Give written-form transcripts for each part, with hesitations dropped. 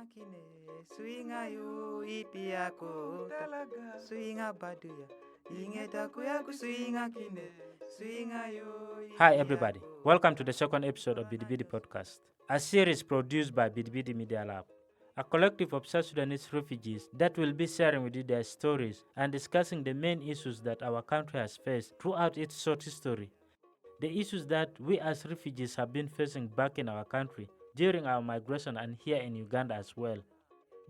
kine, swinga yo ipi yako talaga, swinga baduya, ingeta kuyaku swinga kine, swinga yo. Hi everybody, welcome to the second episode of Bidi Bidi Podcast, a series produced by Bidi Bidi Media Lab, a collective of South Sudanese refugees that will be sharing with you their stories and discussing the main issues that our country has faced throughout its short history. The issues that we as refugees have been facing back in our country during our migration and here in Uganda as well.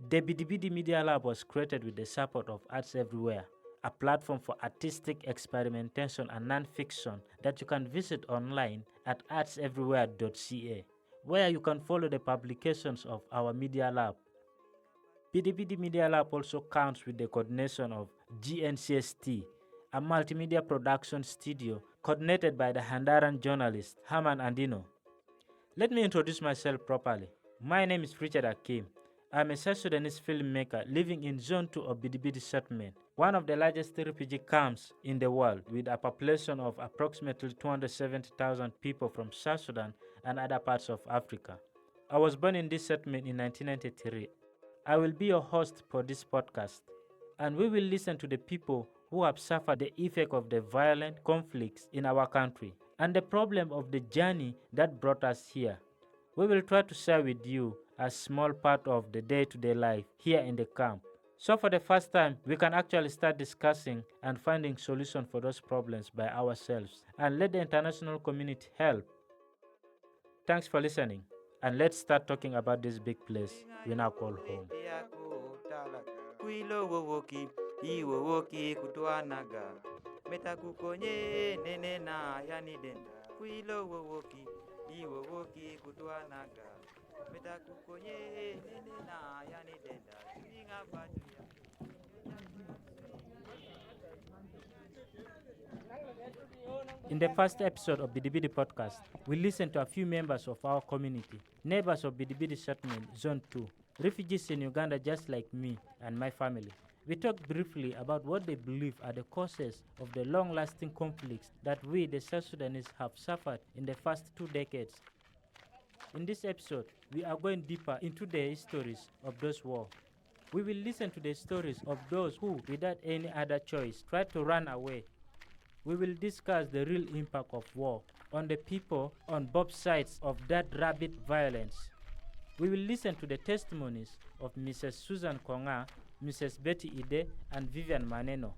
The Bidi Bidi Media Lab was created with the support of Arts Everywhere, a platform for artistic experimentation and non-fiction that you can visit online at artseverywhere.ca, where you can follow the publications of our Media Lab. Bidi Bidi Media Lab also counts with the coordination of GNCST, a multimedia production studio coordinated by the Handaran journalist Haman Andino. Let me introduce myself properly. My name is Richard Akim. I'm a South Sudanese filmmaker living in Zone 2 of Bidi Bidi Settlement, one of the largest refugee camps in the world with a population of approximately 270,000 people from South Sudan and other parts of Africa. I was born in this settlement in 1993. I will be your host for this podcast, and we will listen to the people who have suffered the effect of the violent conflicts in our country and the problem of the journey that brought us here. We will try to share with you a small part of the day-to-day life here in the camp. So for the first time, we can actually start discussing and finding solutions for those problems by ourselves and let the international community help. Thanks for listening, and let's start talking about this big place we now call home. Iwowoki kutuanaga metakukonye nene na yanidenda kuilo wowoki iwowoki kutuanaga metakukonye nene na yanidenda swinga baduya. In the first episode of Bidi Bidi Podcast, we listened to a few members of our community, neighbors of Bidi Bidi Settlement, Zone 2, refugees in Uganda just like me and my family. We talked briefly about what they believe are the causes of the long-lasting conflicts that we, the South Sudanese, have suffered in the past 2 decades. In this episode, we are going deeper into the histories of those wars. We will listen to the stories of those who, without any other choice, tried to run away. We will discuss the real impact of war on the people on both sides of that rabid violence. We will listen to the testimonies of Mrs. Susan Konga, Mrs. Betty Ide, and Vivian Maneno,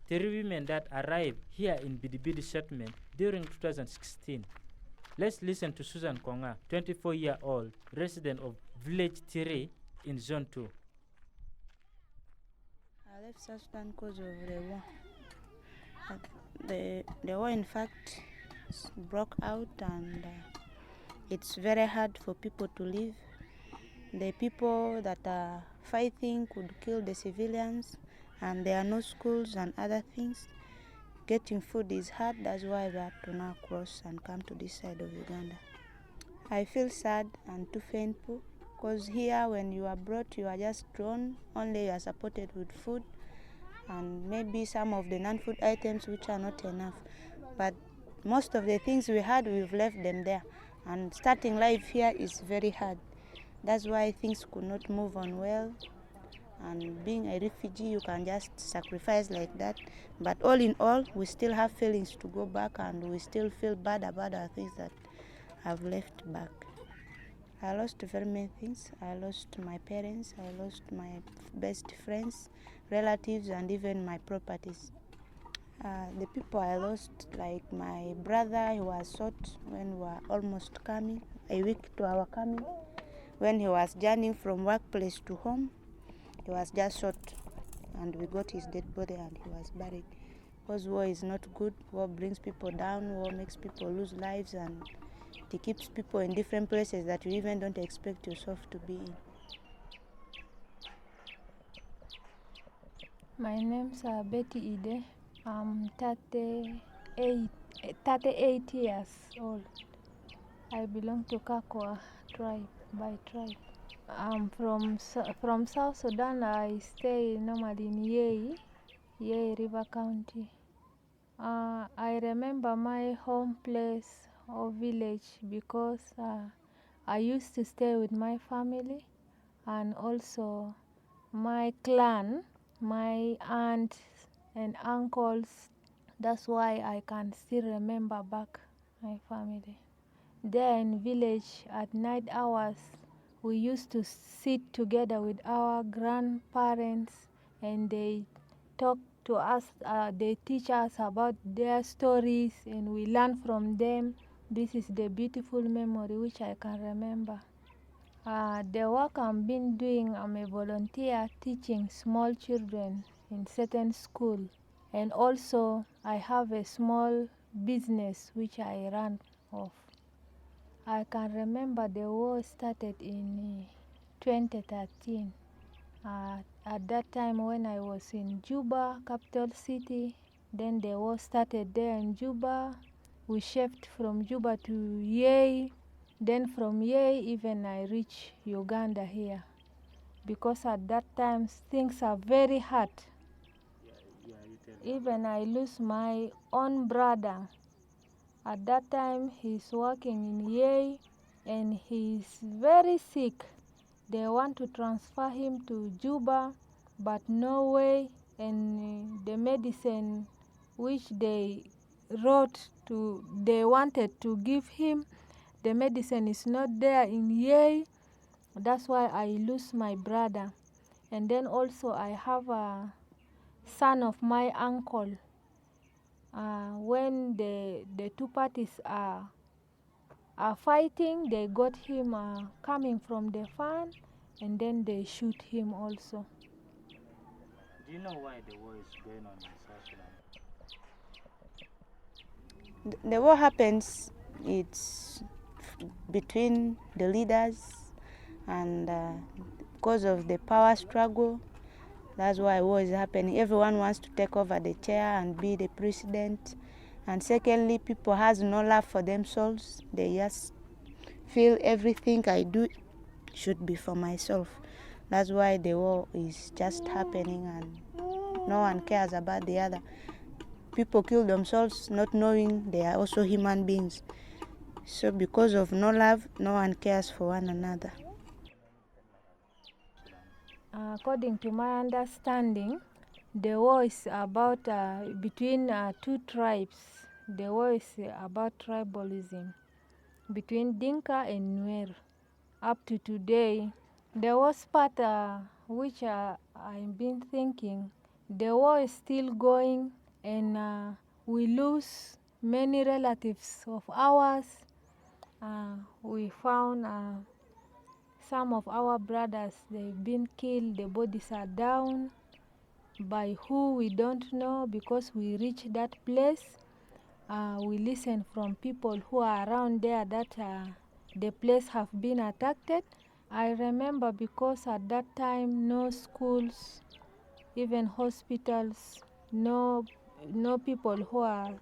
3 women that arrived here in Bidi Bidi Settlement during 2016. Let's listen to Susan Konga, 24-year-old resident of Village 3 in Zone 2. I left South Sudan because of the war. The war, in fact, broke out, and it's very hard for people to live. The people that are fighting could kill the civilians, and there are no schools and other things. Getting food is hard. That's why we have to now cross and come to this side of Uganda. I feel sad and too painful, because here when you are brought, you are just thrown. Only you are supported with food and maybe some of the non-food items which are not enough. But most of the things we had, we've left them there. And starting life here is very hard. That's why things could not move on well. And being a refugee, you can just sacrifice like that. But all in all, we still have feelings to go back, and we still feel bad about our things that I've left back. I lost very many things. I lost my parents, I lost my best friends, relatives, and even my properties. The people I lost, like my brother, he was shot when we were almost coming, a week to our coming. When he was journeying from workplace to home, he was just shot, and we got his dead body and he was buried. Because war is not good. War brings people down, war makes people lose lives, and it keeps people in different places that you even don't expect yourself to be in. My name's Betty Ide. I'm 38 years old. I belong to Kakwa tribe, by tribe. I'm from South Sudan. I stay normally in Yei River County. I remember my home place or village because I used to stay with my family. and also my clan, my aunts and uncles. That's why I can still remember back my family. There in village at night hours, we used to sit together with our grandparents and they talk to us, they teach us about their stories and we learn from them. This is the beautiful memory which I can remember. The work I've been doing, I'm a volunteer teaching small children in certain school, and also I have a small business which I run off. I can remember the war started in 2013. At that time when I was in Juba, capital city, then the war started there in Juba. We shift from Juba to Yei. Then from Yei even I reach Uganda here. Because at that time things are very hard. Even I lose my own brother. At that time he's working in Yei and he's very sick. They want to transfer him to Juba, but no way, and the medicine which they they wanted to give him, the medicine is not there in Yei. That's why I lose my brother. And then also I have a son of my uncle. When the two parties are fighting, they got him coming from the farm and then they shoot him also. Do you know why the war is going on in South Sudan? The war happens, it's between the leaders and because of the power struggle. That's why war is happening. Everyone wants to take over the chair and be the president. And secondly, people has no love for themselves. They just feel everything I do should be for myself. That's why the war is just happening and no one cares about the other. People kill themselves not knowing they are also human beings. So because of no love, no one cares for one another. According to my understanding, the war is about between two tribes. The war is about tribalism between Dinka and Nuer. Up to today, the worst part which I've been thinking, the war is still going and we lose many relatives of ours. We found some of our brothers, they've been killed, the bodies are down. By who we don't know, because we reach that place. We listen from people who are around there that the place have been attacked. I remember because at that time no schools, even hospitals, no people who are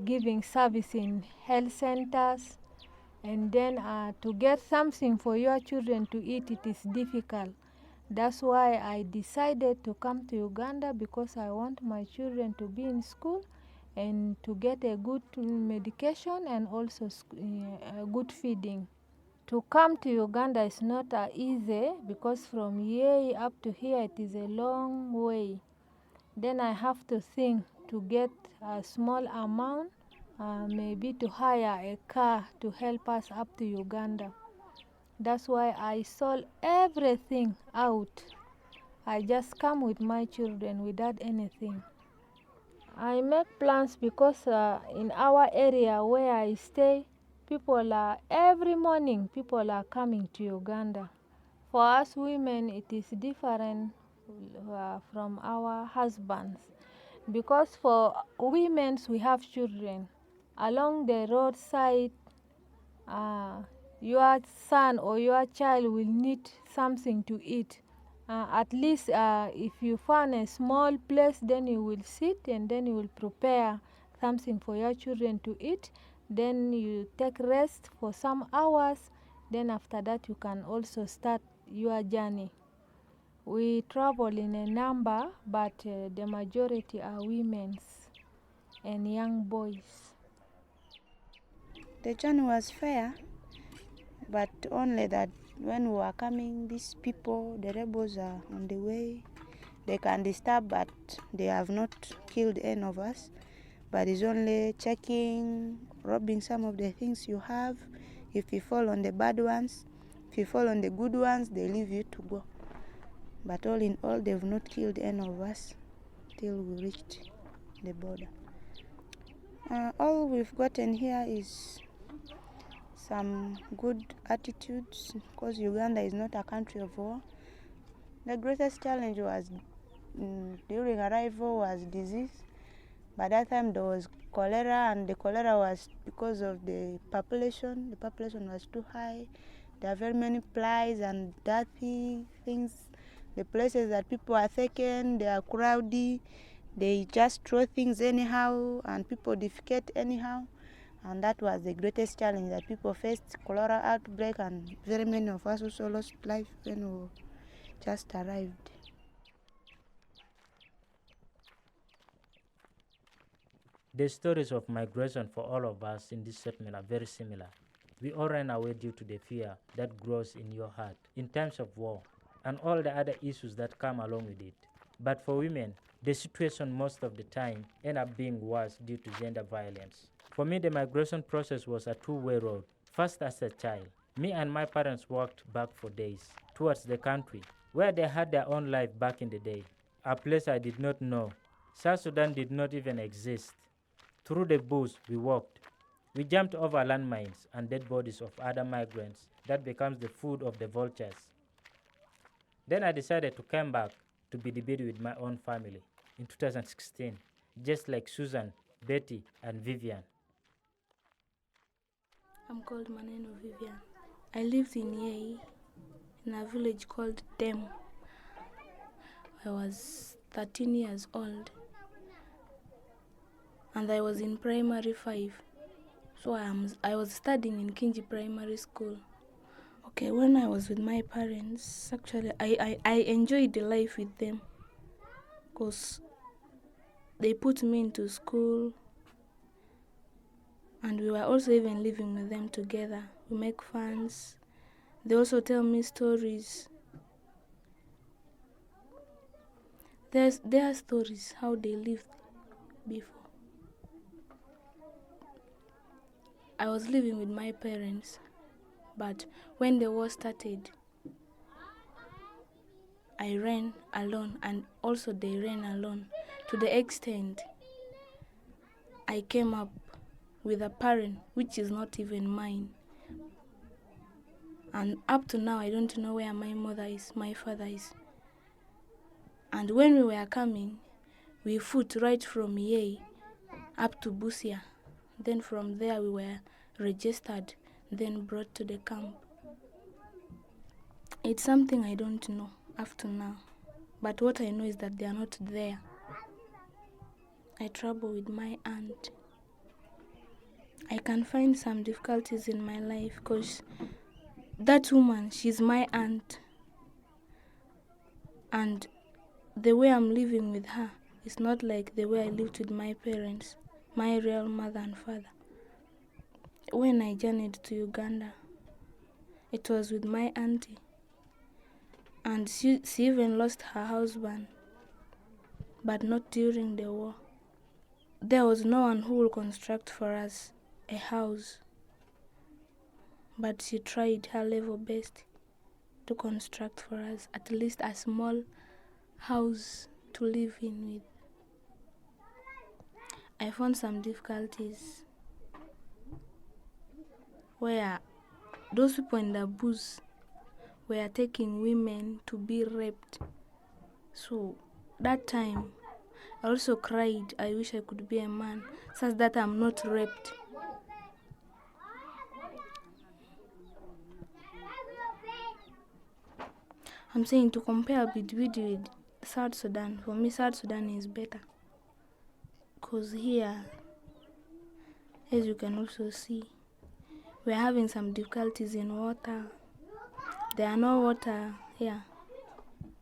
giving service in health centers. And then to get something for your children to eat, it is difficult. That's why I decided to come to Uganda, because I want my children to be in school and to get a good medication and also good feeding. To come to Uganda is not easy, because from Yei up to here it is a long way. Then I have to think to get a small amount, maybe to hire a car to help us up to Uganda. That's why I sold everything out. I just come with my children without anything. I make plans because in our area where I stay, every morning people are coming to Uganda. For us women, it is different from our husbands, because for women we have children. Along the roadside, your son or your child will need something to eat. At least if you find a small place, then you will sit and then you will prepare something for your children to eat. Then you take rest for some hours. Then after that you can also start your journey. We travel in a number, but the majority are women and young boys. The journey was fair, but only that when we were coming, these people, the rebels are on the way. They can disturb, but they have not killed any of us. But it's only checking, robbing some of the things you have. If you fall on the bad ones, if you fall on the good ones, they leave you to go. But all in all, they've not killed any of us till we reached the border. All we've gotten here is some good attitudes, because Uganda is not a country of war. The greatest challenge was during arrival was disease. By that time there was cholera, and the cholera was because of the population. The population was too high. There are very many flies and dirty things. The places that people are taken, they are crowded. They just throw things anyhow, and people defecate anyhow. And that was the greatest challenge that people faced, cholera outbreak, and very many of us also lost life when we just arrived. The stories of migration for all of us in this settlement are very similar. We all ran away due to the fear that grows in your heart in times of war and all the other issues that come along with it. But for women, the situation most of the time ends up being worse due to gender violence. For me, the migration process was a two-way road. First, as a child, me and my parents walked back for days towards the country where they had their own life back in the day, a place I did not know. South Sudan did not even exist. Through the bush we walked. We jumped over landmines and dead bodies of other migrants that becomes the food of the vultures. Then I decided to come back to Bidi Bidi with my own family in 2016, just like Susan, Betty, and Vivian. I'm called Maneno Vivian. I lived in Yei, in a village called Dem. I was 13 years old, and I was in primary 5. So I was studying in Kinji Primary School. Okay, when I was with my parents, actually I enjoyed the life with them, because they put me into school, and we were also even living with them together. We make fans. They also tell me stories. Their stories, how they lived before. I was living with my parents, but when the war started, I ran alone, and also they ran alone, to the extent I came up with a parent which is not even mine. And up to now, I don't know where my mother is, my father is. And when we were coming, we foot right from Yei up to Busia. Then from there we were registered, then brought to the camp. It's something I don't know up to now. But what I know is that they are not there. I travel with my aunt. I can find some difficulties in my life because that woman, she's my aunt. And the way I'm living with her is not like the way I lived with my parents, my real mother and father. When I journeyed to Uganda, it was with my auntie. And she even lost her husband, but not during the war. There was no one who will construct for us a house, but she tried her level best to construct for us at least a small house to live in with. I found some difficulties where those people in the bush were taking women to be raped. So that time I also cried, I wish I could be a man, such that I'm not raped. I'm saying to compare Bidi Bidi with South Sudan, for me South Sudan is better. Because here, as you can also see, we're having some difficulties in water. There are no water here.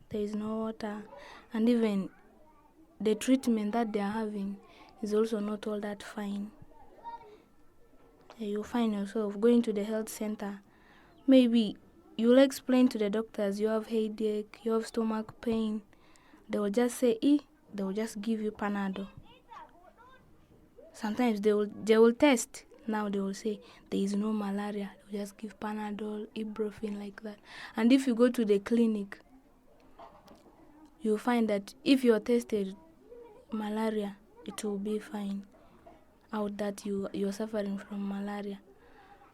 There is no water. And even the treatment that they are having is also not all that fine. You find yourself going to the health center. Maybe You will explain to the doctors you have headache, you have stomach pain. They will just say, they will just give you Panadol. Sometimes they will test. Now they will say there is no malaria. They will just give Panadol, ibuprofen like that. And if you go to the clinic, you'll find that if you're tested malaria, it will be fine out that you're suffering from malaria.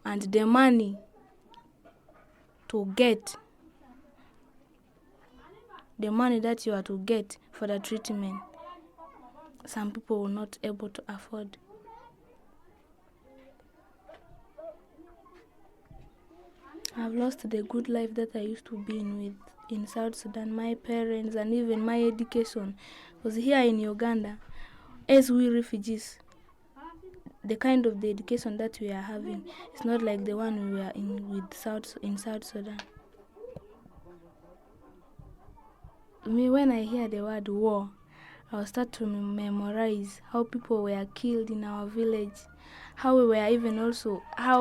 And the money that you are to get for the treatment, some people will not able to afford. I've lost the good life that I used to be in South Sudan, my parents and even my education. Because here in Uganda, as we refugees, the kind of the education that we are having is not like the one we were in South Sudan. When I hear the word war, I'll start to memorize how people were killed in our village, how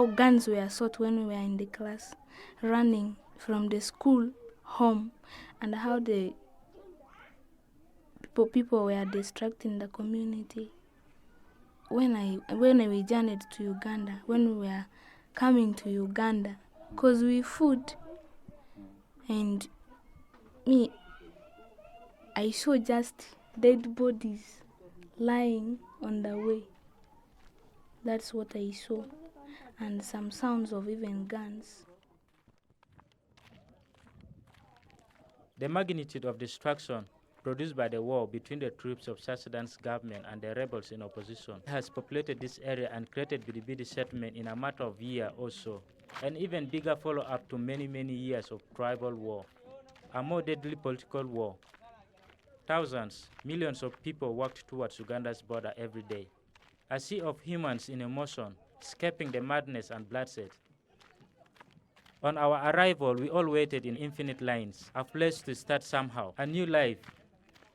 guns were shot when we were in the class, running from the school home, and how the people were distracting the community. When we journeyed to Uganda, when we were coming to Uganda, because we food, and I saw just dead bodies lying on the way. That's what I saw, and some sounds of even guns. The magnitude of destruction produced by the war between the troops of South Sudan's government and the rebels in opposition has populated this area and created Bidi Bidi Settlement in a matter of year or so. An even bigger follow-up to many years of tribal war, a more deadly political war. Thousands, millions of people walked towards Uganda's border every day. A sea of humans in emotion, escaping the madness and bloodshed. On our arrival, we all waited in infinite lines, a place to start somehow, a new life.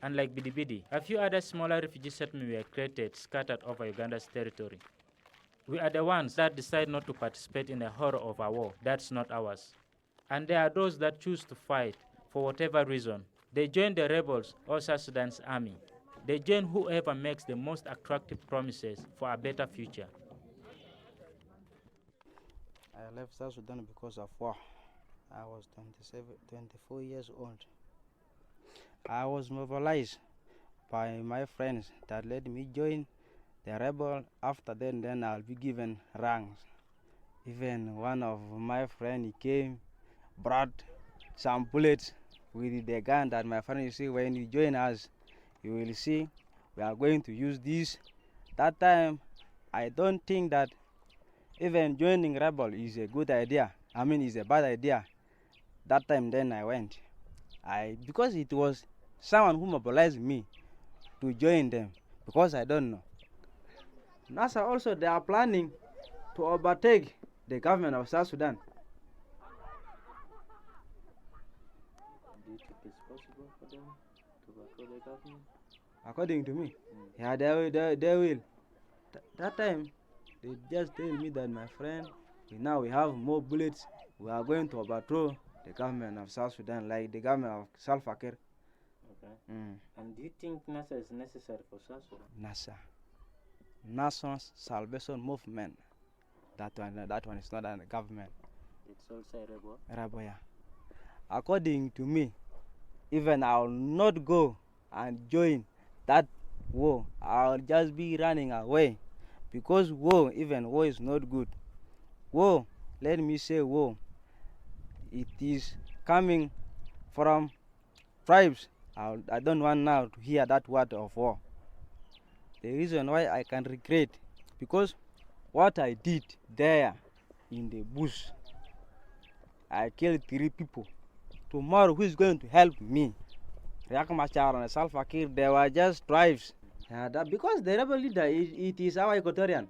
Unlike Bidi Bidi, a few other smaller refugee settlements were created, scattered over Uganda's territory. We are the ones that decide not to participate in the horror of a war that's not ours. And there are those that choose to fight for whatever reason. They join the rebels or South Sudan's army. They join whoever makes the most attractive promises for a better future. I left South Sudan because of war. I was 24 years old. I was mobilized by my friends that let me join the rebel. After then I'll be given ranks. Even one of my friends, he came, brought some bullets with the gun that my friend, you see, when you join us, you will see we are going to use this. That time, I don't think that even joining rebel is a good idea. It's a bad idea. That time then I went. Because it was someone who mobilized me to join them, because I don't know. NASA also, they are planning to overtake the government of South Sudan. Do you think it's possible for them to overthrow the government? According to me, yeah, they will. That time, they just tell me that, my friend, now we have more bullets. We are going to overthrow the government of South Sudan, like the government of Salva Kiir. Okay. And do you think NASA is necessary for South Sudan? NASA, National Salvation Movement. That one is not a government. It's also a rebel. Rebel, yeah. According to me, even I will not go and join that war. I'll just be running away, because war is not good. War, let me say war, it is coming from tribes. I don't want now to hear that word of war. The reason why I can regret, because what I did there in the bush, I killed 3 people. Tomorrow, who is going to help me? Riek Machar and Salva Kiir, they were just tribes. Because the rebel leader, it is our Equatorian.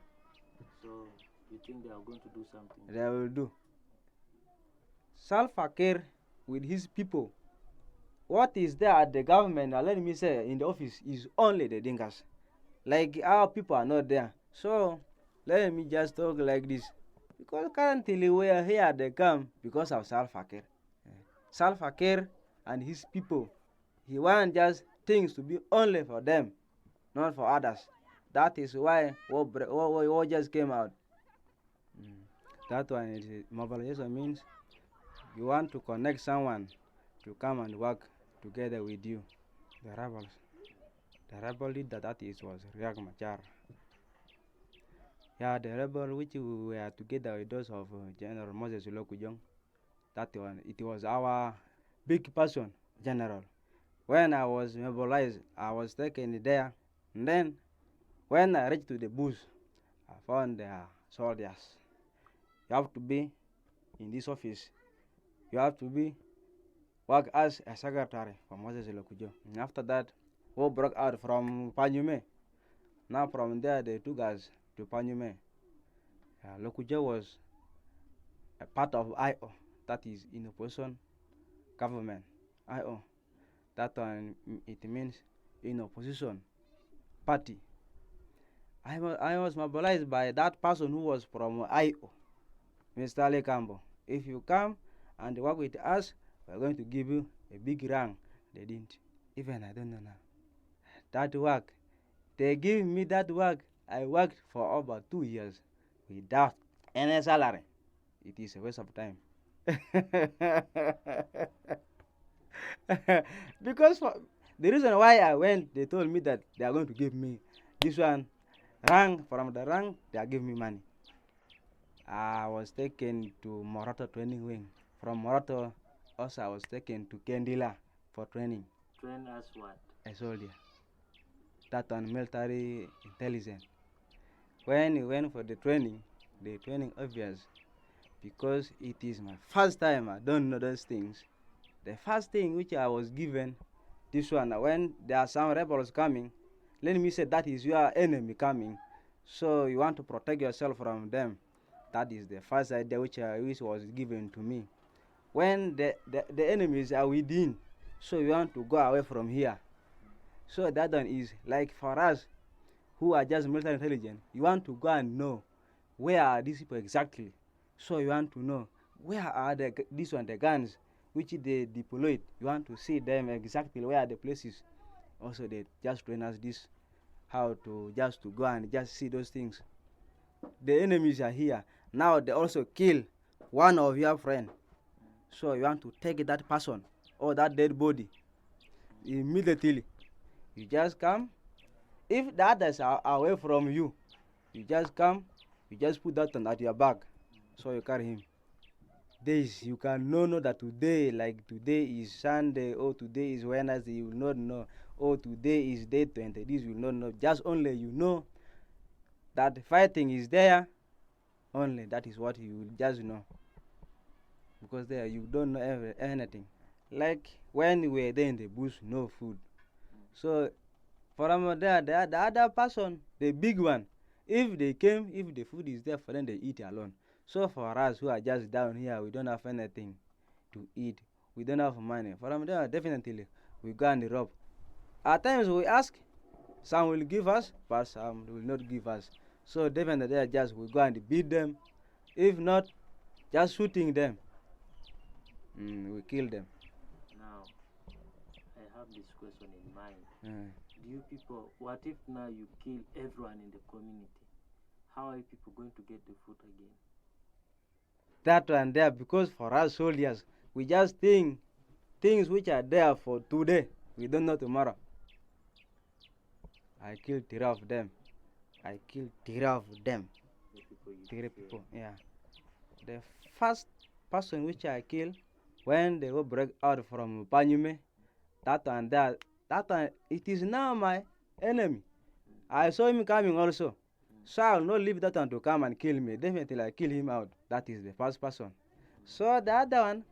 So, you think they are going to do something? They will do. Salva Kiir with his people, what is there at the government, let me say, in the office, is only the Dinkas. Like, our people are not there. So, let me just talk like this. Because currently we are here, they come because of Salva Kiir. Salva Kiir and his people, he want just things to be only for them, not for others. That is why war just came out. That one is mobilization means you want to connect someone to come and work together with you. The rebels. The rebel leader that was Riek Machar. Yeah, the rebel which we were together with those of General Moses Lokujong. That one, it was our big person, General. When I was mobilized, I was taken there. And then, when I reached to the bush, I found their soldiers. You have to be in this office. You have to be work as a secretary for Moses Lokujo. And after that, we broke out from Panyume. Now from there, they took us to Panyume. Lokujo was a part of IO, that is in opposition government. IO, that one it means in opposition party. I was mobilized by that person who was from IO, Mr. Lekambo. If you come and work with us, we're going to give you a big rank. They didn't. Even I don't know now. That work, they give me that work. I worked for over 2 years without any salary. It is a waste of time. Because the reason why I went, they told me that they are going to give me this one rank. From the rank, they are giving me money. I was taken to Morato training wing. From Morato, also I was taken to Kendila for training. Train as what? A soldier. That on military intelligence. When you went for the training obvious, because it is my first time, I don't know those things. The first thing which I was given, this one, when there are some rebels coming, let me say that is your enemy coming, so you want to protect yourself from them. That is the first idea which was given to me. When the enemies are within, so you want to go away from here. So that one is like for us, who are just military intelligence, you want to go and know where are these people exactly. So you want to know where are the guns which they deployed. You want to see them exactly where are the places. Also they just train us this, how to just to go and just see those things. The enemies are here. Now they also kill one of your friend. So you want to take that person or that dead body immediately. You just come. If the others are away from you, you just come, you just put that on at your back, so you carry him. Days you can know that today, like today is Sunday, or today is Wednesday, you will not know, or today is day 20, this you will not know. Just only you know that fighting is there, only that is what you will just know. Because there you don't know anything. Like when we were there in the bush, no food. So from there, the other person, the big one, if they came, if the food is there for them, they eat alone. So for us who are just down here, we don't have anything to eat. We don't have money. From there, definitely, we go and rob. At times we ask, some will give us, but some will not give us. So definitely, just we go and beat them. If not, just shooting them. We kill them. Now, I have this question in mind. Do you people, what if now you kill everyone in the community? How are you people going to get the food again? That one there, because for us soldiers, we just think things which are there for today, we don't know tomorrow. I killed 3 of them. Three people, yeah. The first person which I killed, when they will break out from Panyume, that one, it is now my enemy. I saw him coming also. So I will not leave that one to come and kill me. Definitely I kill him out. That is the first person. So the other one,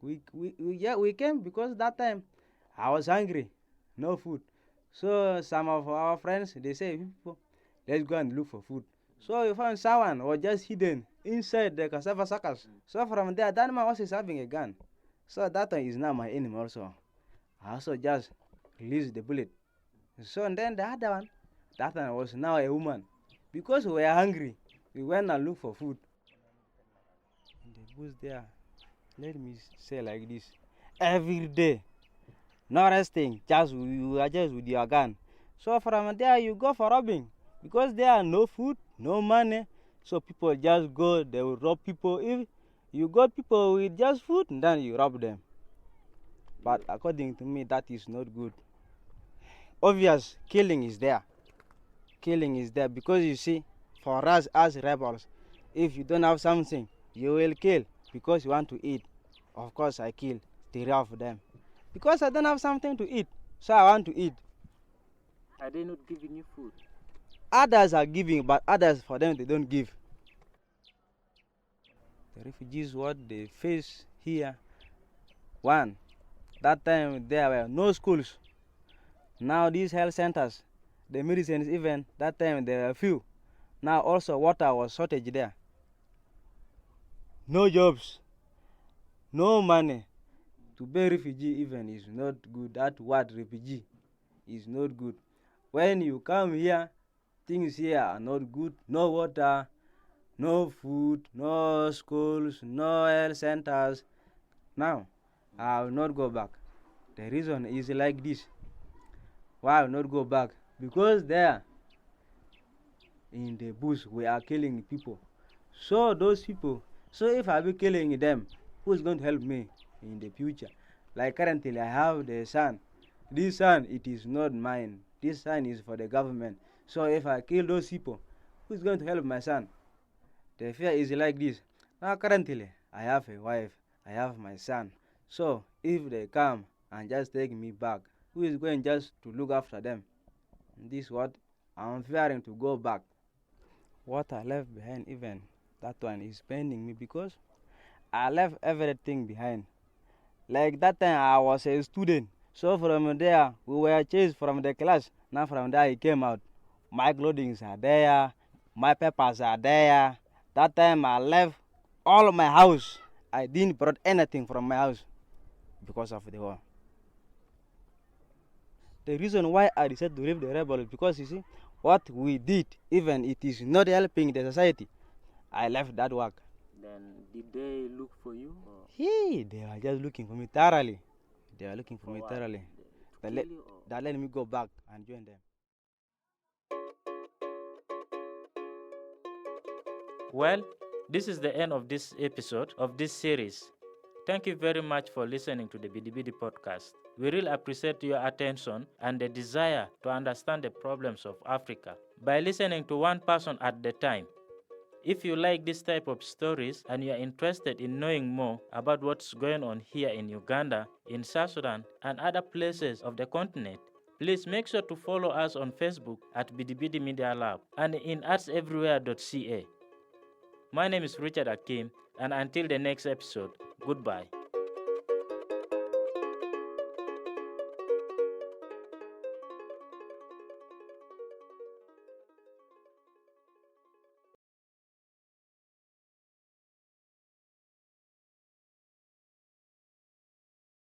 we came because that time I was hungry, no food. So some of our friends, they say, let's go and look for food. So we found someone was just hidden inside the cassava suckers. So from there, that man was having a gun. So that one is now my enemy also. I also just released the bullet. So and then the other one, that one was now a woman. Because we were hungry, we went and looked for food. bush there. Let me say like this. Every day, no resting, just you are just with your gun. So from there you go for robbing because there are no food, no money. So people just go, they will rob people. If you got people with just food, then you rob them. But according to me, that is not good. Obvious, killing is there. Killing is there because you see, for us as rebels, if you don't have something, you will kill because you want to eat. Of course, I kill 3 of them because I don't have something to eat, so I want to eat. Are they not giving you food? Others are giving, but others for them they don't give. The refugees, what they face here, one, that time there were no schools. Now these health centers, the medicines even, that time there were few. Now also water was shortage there. No jobs, no money. To be refugee even is not good. That word refugee is not good. When you come here, things here are not good. No water, no food, no schools, no health centers. Now, I will not go back. The reason is like this. Why I will not go back? Because there, in the bush, we are killing people. So those people, so if I be killing them, who is going to help me in the future? Like currently, I have the son. This son, it is not mine. This son is for the government. So if I kill those people, who is going to help my son? The fear is like this. Now currently, I have a wife, I have my son. So if they come and just take me back, who is going just to look after them? This is what I'm fearing to go back. What I left behind even, that one is paining me because I left everything behind. Like that time I was a student. So from there, we were chased from the class. Now from there I came out. My clothing are there, my papers are there. That time I left all of my house. I didn't brought anything from my house because of the war. The reason why I decided to leave the rebel is because you see, what we did, even it is not helping the society. I left that work. Then did they look for you? Or Hey, they are just looking for me thoroughly. They are looking for me what? thoroughly. To kill you or? They let me go back and join them. Well, this is the end of this episode of this series. Thank you very much for listening to the Bidi Bidi podcast. We really appreciate your attention and the desire to understand the problems of Africa by listening to one person at the time. If you like this type of stories and you are interested in knowing more about what's going on here in Uganda, in South Sudan, and other places of the continent, please make sure to follow us on Facebook at Bidi Bidi Media Lab and in artseverywhere.ca. My name is Richard Akim, and until the next episode, goodbye.